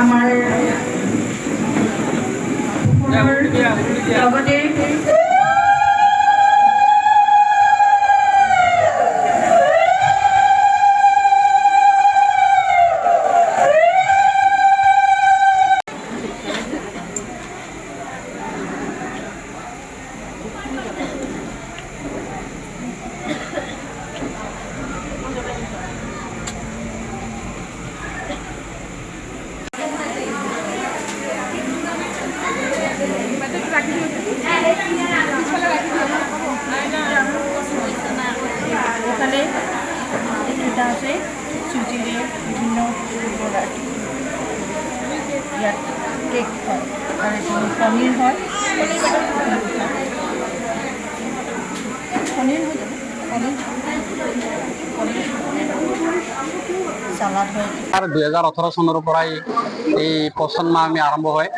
আমাৰ লগতে এখানে এটা আছে চুজিৰে বিভিন্ন ইয়াত কেক হয় আৰু এইটো পনীৰ হয় পনীৰ হৈ যাব সালাদ হয়। 2018 চনৰ পৰাই এই পচন মাহ আমি আৰম্ভ হয়।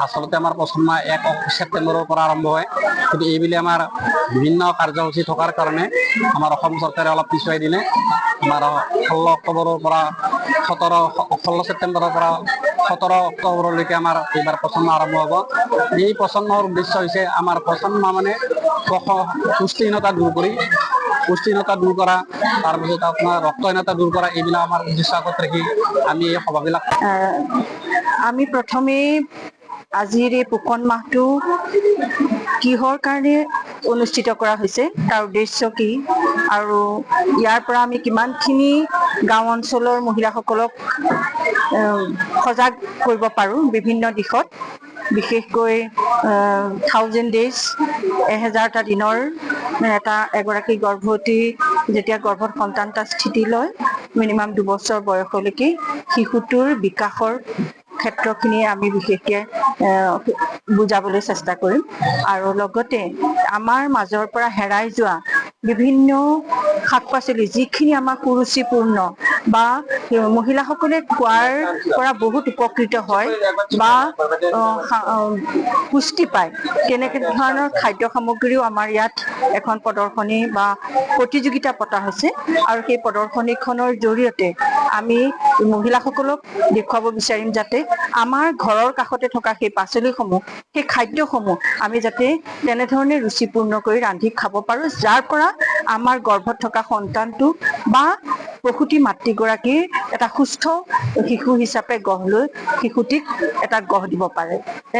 আচলতে আমাৰ পচন মাহ 1 ছেপ্টেম্বৰৰ পৰা আৰম্ভ হয়, কিন্তু এইবুলি আমাৰ বিভিন্ন কাৰ্যসূচী থকাৰ কাৰণে আমাৰ অসম চৰকাৰে অলপ পিছুৱাই দিলে। আমাৰ 16 অক্টোবৰৰ পৰা 16 ছেপ্টেম্বৰৰ পৰা 17 অক্টোবৰলৈকে আমাৰ এইবাৰ পচন মাহ আৰম্ভ হ'ব। এই পচন মাহৰ উদ্দেশ্য হৈছে আমাৰ পচন মাহ মানে পুষ্টিহীনতা দূৰ কৰা, তাৰপিছত আপোনাৰ ৰক্তহীনতা দূৰ কৰা, এইবিলাক আমাৰ উদ্দেশ্য আগত ৰাখি আমি এই সভাবিলাক আমি প্ৰথমেই আজিৰ এই পোষণ মাহটো কিহৰ কাৰণে অনুষ্ঠিত কৰা হৈছে, তাৰ উদ্দেশ্য কি, আৰু ইয়াৰ পৰা আমি কিমানখিনি গাঁও অঞ্চলৰ মহিলাসকলক সজাগ কৰিব পাৰোঁ বিভিন্ন দিশত, বিশেষকৈ 1000 days 1000টা দিনৰ এগৰাকী গৰ্ভৱতী যেতিয়া গৰ্ভত সন্তান এটা স্থিতি লয় মিনিমাম 2 বছৰ বয়সলৈকে শিশুটোৰ বিকাশৰ ক্ষেত্ৰখিনি আমি বিশেষকৈ বুজাবলৈ চেষ্টা কৰিম। আৰু লগতে আমাৰ মাজৰ পৰা হেৰাই যোৱা বিভিন্ন শাক পাচলি যিখিনি আমাৰ কুৰুচিপূৰ্ণ বা মহিলাসকলে খোৱাৰ পৰা বহুত উপকৃত হয় বা পুষ্টি পায়, তেনেকৈ ধৰণৰ খাদ্য সামগ্ৰীও আমাৰ ইয়াত এখন প্ৰদৰ্শনী বা প্ৰতিযোগিতা পতা হৈছে। আৰু সেই প্ৰদৰ্শনীখনৰ জৰিয়তে আমি মহিলাসকলক দেখুৱাব বিচাৰিম যাতে আমাৰ ঘৰৰ কাষতে থকা সেই পাচলিসমূহ, সেই খাদ্যসমূহ আমি যাতে তেনেধৰণে ৰুচিপূৰ্ণ কৰি ৰান্ধি খাব পাৰোঁ, যাৰ পৰা আমাৰ গৰ্ভত থকা সন্তানটো বা প্ৰসূতি মাতৃগৰাকীৰ এটা সুস্থ শিশু হিচাপে গঢ় লৈ শিশুটিক এটা গঢ় দিব পাৰে।